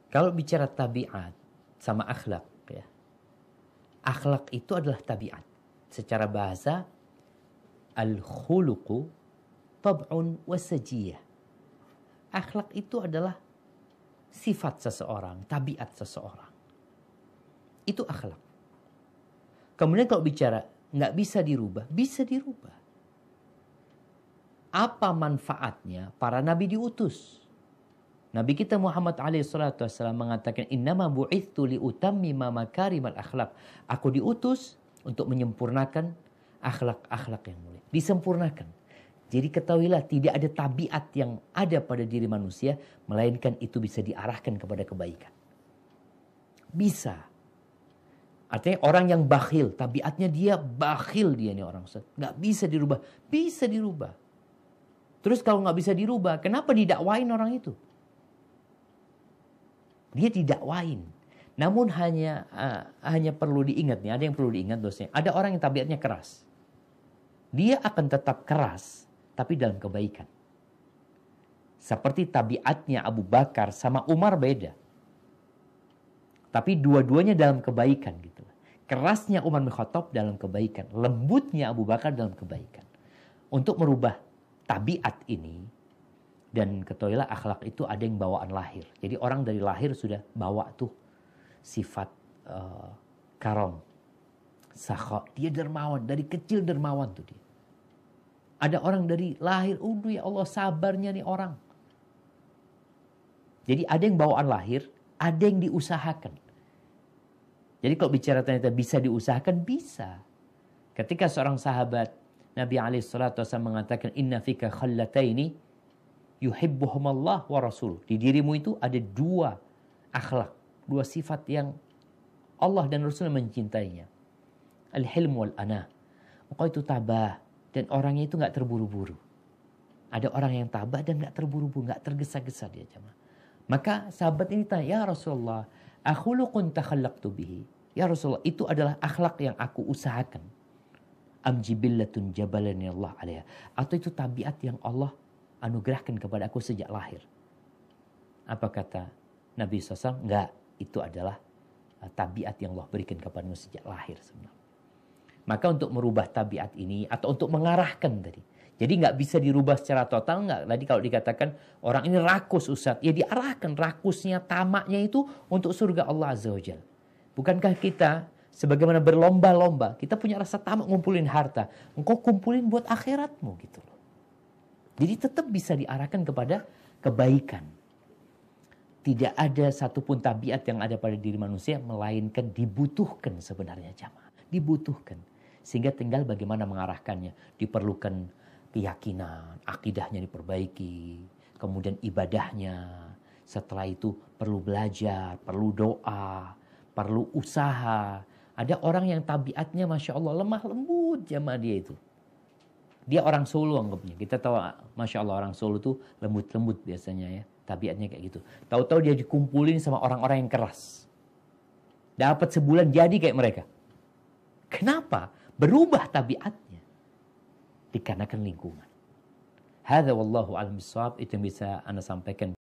Kalau bicara tabiat sama akhlak, ya. Akhlak itu adalah tabiat. Secara bahasa, al-khuluqu tab'un wasajiyah. Akhlak itu adalah sifat seseorang, tabiat seseorang. Itu akhlak. Kemudian kalau bicara nggak bisa dirubah, bisa dirubah. Apa manfaatnya para nabi diutus? Nabi kita Muhammad SAW mengatakan, innama bu'ithtu liutammima makarimal akhlak. Aku diutus untuk menyempurnakan akhlak-akhlak yang mulia. Disempurnakan. Jadi ketahuilah, tidak ada tabiat yang ada pada diri manusia, melainkan itu bisa diarahkan kepada kebaikan. Bisa. Artinya orang yang bakhil, tabiatnya dia bakhil, dia nih orang. Nggak bisa dirubah. Bisa dirubah. Terus kalau nggak bisa dirubah, kenapa didakwain orang itu? Dia didakwain. Namun hanya perlu diingat nih, ada yang perlu diingat dosanya. Ada orang yang tabiatnya keras. Dia akan tetap keras, tapi dalam kebaikan. Seperti tabiatnya Abu Bakar sama Umar beda. Tapi dua-duanya dalam kebaikan gitu. Kerasnya Umar bin Khattab dalam kebaikan. Lembutnya Abu Bakar dalam kebaikan. Untuk merubah tabiat ini, dan ketahuilah akhlak itu ada yang bawaan lahir. Jadi orang dari lahir sudah bawa tuh sifat karam, sakha. Dia dermawan, dari kecil dermawan tuh dia. Ada orang dari lahir, ya Allah sabarnya nih orang. Jadi ada yang bawaan lahir, ada yang diusahakan. Jadi kalau bicara ternyata bisa diusahakan, bisa. Ketika seorang sahabat Nabi SAW mengatakan, inna fika khallataini yuhibbuhumallah wa rasul. Di dirimu itu ada dua akhlak, dua sifat yang Allah dan Rasulnya mencintainya. Al-hilm wal ana. Engkau itu tabah dan orangnya itu nggak terburu-buru. Ada orang yang tabah dan nggak terburu-buru, nggak tergesa-gesa dia jemaah. Maka sahabat ini tanya, ya Rasulullah, akhuluqun takhallaqtu bihi. Ya Rasulullah, itu adalah akhlak yang aku usahakan. Am jibillatun jabalani Allah alaiha. Atau itu tabiat yang Allah anugerahkan kepada aku sejak lahir. Apa kata Nabi SAW? Enggak, itu adalah tabiat yang Allah berikan kepadamu sejak lahir sebenarnya. Maka untuk merubah tabiat ini, atau untuk mengarahkan tadi. Jadi nggak bisa dirubah secara total, nggak. Tadi kalau dikatakan orang ini rakus Ustaz, ya diarahkan rakusnya, tamaknya itu untuk surga Allah Azza wa Jalla. Bukankah kita sebagaimana berlomba-lomba, kita punya rasa tamak ngumpulin harta. Engkau kumpulin buat akhiratmu gitu loh. Jadi tetap bisa diarahkan kepada kebaikan. Tidak ada satupun tabiat yang ada pada diri manusia, melainkan dibutuhkan sebenarnya jamaah. Dibutuhkan. Sehingga tinggal bagaimana mengarahkannya. Diperlukan keyakinan, akidahnya diperbaiki. Kemudian ibadahnya. Setelah itu perlu belajar, perlu doa, perlu usaha. Ada orang yang tabiatnya Masya Allah lemah lembut jamaah dia itu. Dia orang Solo anggapnya. Kita tahu Masya Allah orang Solo tuh lembut-lembut biasanya ya. Tabiatnya kayak gitu. Tahu-tahu dia dikumpulin sama orang-orang yang keras. Dapat sebulan jadi kayak mereka. Kenapa? Berubah tabiatnya. Dikarenakan lingkungan. Hadza wallahu a'lam bissawab. Itu yang bisa Anda sampaikan.